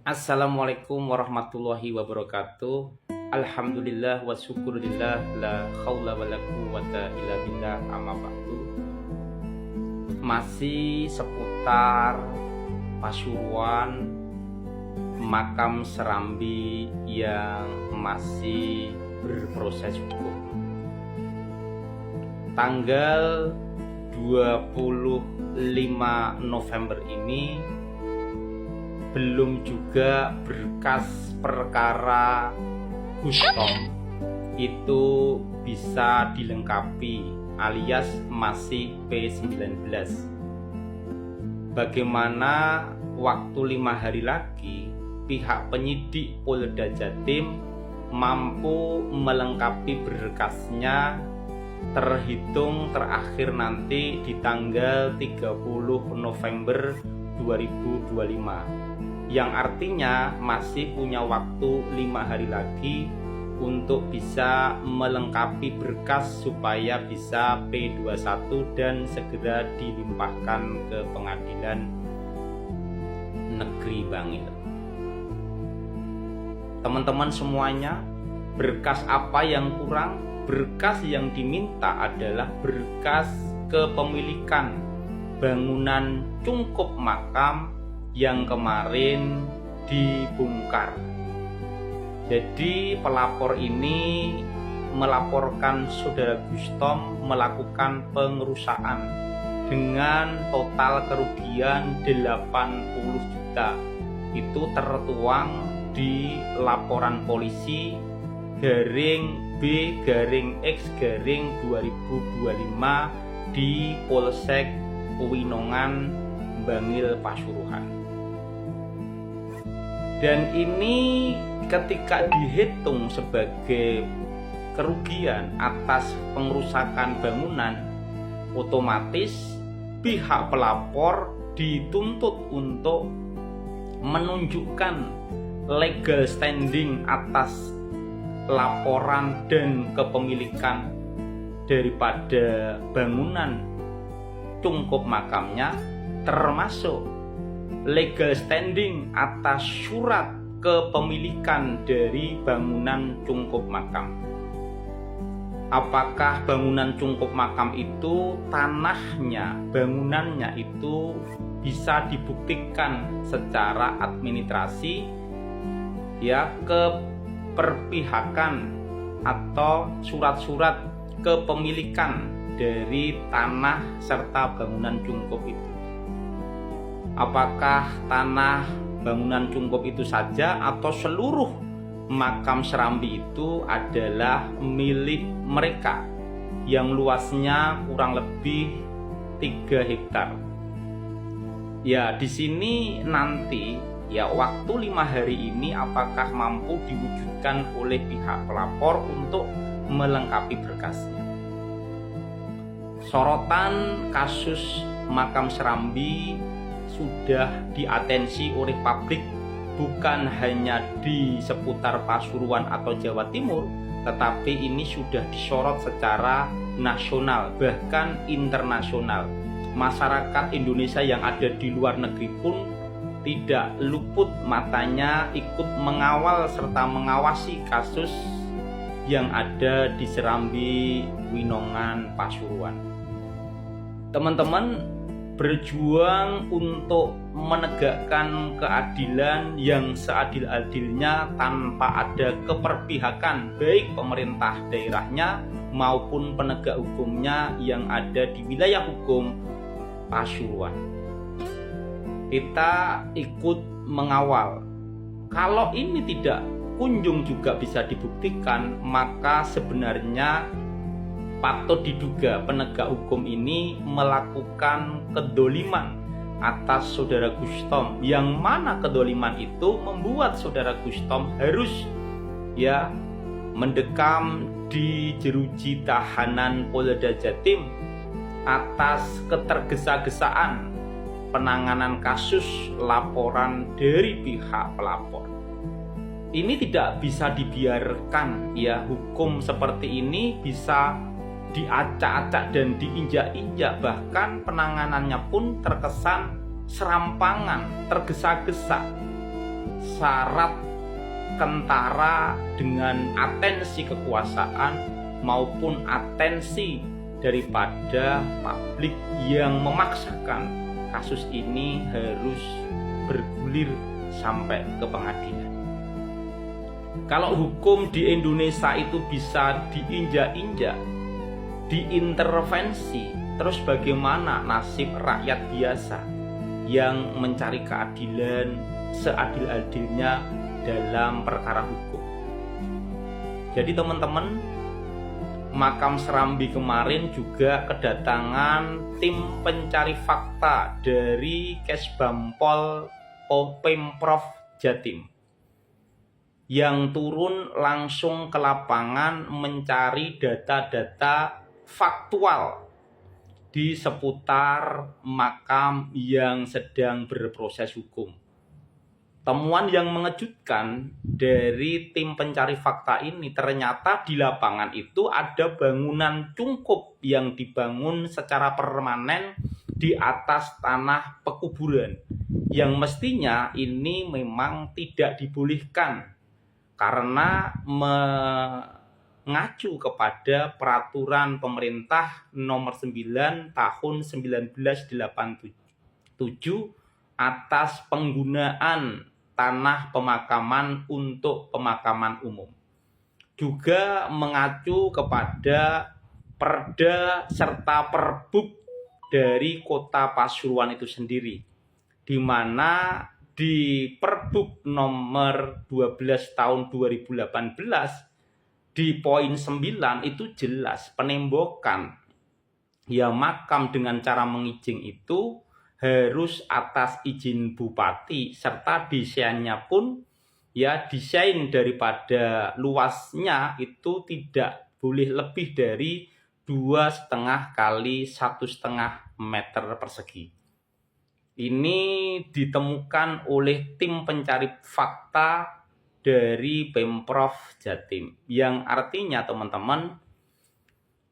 Assalamualaikum warahmatullahi wabarakatuh. Alhamdulillah wa syukurillah la haula wa la quwwata illa billah amma ba'du. Masih seputar Pasuruan, makam Serambi yang masih berproses hukum. Tanggal 25 November ini belum juga berkas perkara Gustom itu bisa dilengkapi alias masih P19. Bagaimana waktu 5 hari lagi pihak penyidik Polda Jatim mampu melengkapi berkasnya terhitung terakhir nanti di tanggal 30 November 2025, yang artinya masih punya waktu 5 hari lagi untuk bisa melengkapi berkas supaya bisa P21 dan segera dilimpahkan ke Pengadilan Negeri Bangil. Teman-teman semuanya, berkas apa yang kurang? Berkas yang diminta adalah berkas kepemilikan bangunan cungkup makam yang kemarin dibongkar. Jadi pelapor ini melaporkan saudara Gustom melakukan pengerusakan dengan total kerugian 80 juta. Itu tertuang di laporan polisi B-X-2025 di Polsek Winongan, Bangil, Pasuruan. Dan ini ketika dihitung sebagai kerugian atas pengerusakan bangunan, otomatis pihak pelapor dituntut untuk menunjukkan legal standing atas laporan dan kepemilikan daripada bangunan cungkup makamnya, termasuk legal standing atas surat kepemilikan dari bangunan cungkup makam. Apakah bangunan cungkup makam itu tanahnya, bangunannya itu bisa dibuktikan secara administrasi ya ke perpihakan atau surat-surat kepemilikan dari tanah serta bangunan cungkup itu. Apakah tanah bangunan cungkup itu saja atau seluruh makam Serambi itu adalah milik mereka yang luasnya kurang lebih 3 hektar. Ya, di sini nanti ya waktu 5 hari ini apakah mampu diwujudkan oleh pihak pelapor untuk melengkapi berkasnya. Sorotan kasus makam Serambi sudah diatensi oleh publik bukan hanya di seputar Pasuruan atau Jawa Timur, tetapi ini sudah disorot secara nasional bahkan internasional. Masyarakat Indonesia yang ada di luar negeri pun tidak luput matanya ikut mengawal serta mengawasi kasus yang ada di Serambi, Winongan, Pasuruan. Teman-teman, berjuang untuk menegakkan keadilan yang seadil-adilnya tanpa ada keperpihakan baik pemerintah daerahnya maupun penegak hukumnya yang ada di wilayah hukum Pasuruan. Kita ikut mengawal. Kalau ini tidak kunjung juga bisa dibuktikan, maka sebenarnya patut diduga penegak hukum ini melakukan kedoliman atas saudara Gustom, yang mana kedoliman itu membuat saudara Gustom harus ya mendekam di jeruji tahanan Polda Jatim atas ketergesa-gesaan penanganan kasus laporan dari pihak pelapor. Ini tidak bisa dibiarkan ya, hukum seperti ini bisa diacak-acak dan diinjak-injak, bahkan penanganannya pun terkesan serampangan, tergesa-gesa. syarat kentara dengan atensi kekuasaan maupun atensi daripada publik yang memaksakan kasus ini harus bergulir sampai ke pengadilan. Kalau hukum di Indonesia itu bisa diinjak-injak, diintervensi, terus bagaimana nasib rakyat biasa yang mencari keadilan seadil-adilnya dalam perkara hukum? Jadi teman-teman, Makam Serambi kemarin juga kedatangan tim pencari fakta dari Kesbampol Pemprov Jatim yang turun langsung ke lapangan mencari data-data faktual di seputar makam yang sedang berproses hukum. Temuan yang mengejutkan dari tim pencari fakta ini, ternyata di lapangan itu ada bangunan cungkup yang dibangun secara permanen di atas tanah pekuburan, yang mestinya ini memang tidak dibolehkan karena mengacu kepada peraturan pemerintah nomor 9 tahun 1987 atas penggunaan tanah pemakaman untuk pemakaman umum. Juga mengacu kepada Perda serta Perbuk dari Kota Pasuruan itu sendiri, di mana di Perbuk nomor 12 tahun 2018 di poin 9 itu jelas penembokan ya makam dengan cara mengijing itu harus atas izin bupati, serta desainnya pun ya desain daripada luasnya itu tidak boleh lebih dari 2,5 kali 1,5 meter persegi. Ini ditemukan oleh tim pencari fakta dari Pemprov Jatim, yang artinya teman-teman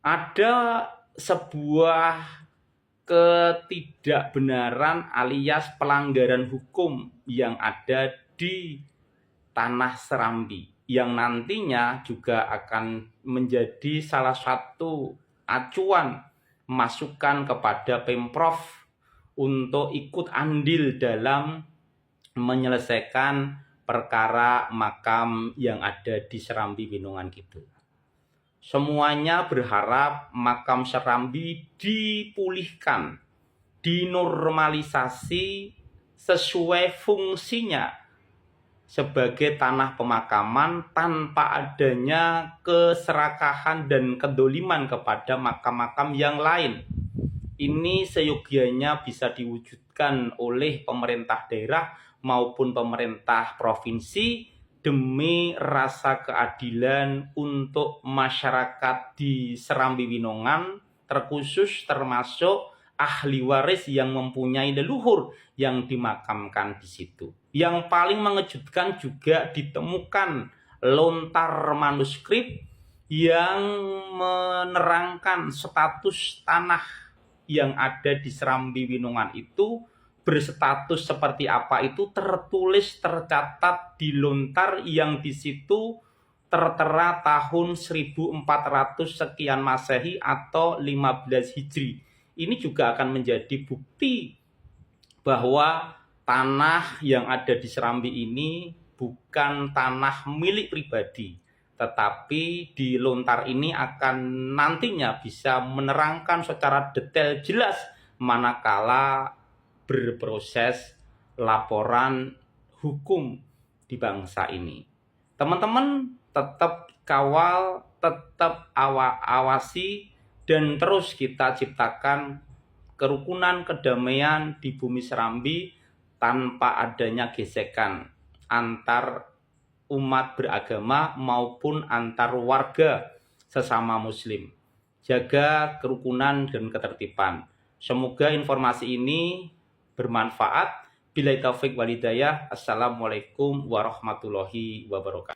ada sebuah ketidakbenaran alias pelanggaran hukum yang ada di Tanah Serambi, yang nantinya juga akan menjadi salah satu acuan masukan kepada Pemprov untuk ikut andil dalam menyelesaikan perkara makam yang ada di Serambi Winongan Kidul. Semuanya berharap makam Serambi dipulihkan, dinormalisasi sesuai fungsinya sebagai tanah pemakaman tanpa adanya keserakahan dan kedoliman kepada makam-makam yang lain. Ini seyogianya bisa diwujudkan oleh pemerintah daerah maupun pemerintah provinsi demi rasa keadilan untuk masyarakat di Serambi Winongan, terkhusus termasuk ahli waris yang mempunyai leluhur yang dimakamkan di situ. Yang paling mengejutkan juga ditemukan lontar manuskrip yang menerangkan status tanah yang ada di Serambi Winongan itu berstatus seperti apa itu tertulis, tercatat di lontar yang di situ tertera tahun 1400 sekian Masehi atau 15 Hijri. Ini juga akan menjadi bukti bahwa tanah yang ada di Serambi ini bukan tanah milik pribadi, tetapi di lontar ini akan nantinya bisa menerangkan secara detail jelas manakala berproses laporan hukum di bangsa ini. Teman-teman tetap kawal, tetap awasi, dan terus kita ciptakan kerukunan, kedamaian di bumi Serambi tanpa adanya gesekan antar umat beragama maupun antar warga sesama muslim. Jaga kerukunan dan ketertiban. Semoga informasi ini bermanfaat. Billahi taufik wal hidayah. Assalamualaikum warahmatullahi wabarakatuh.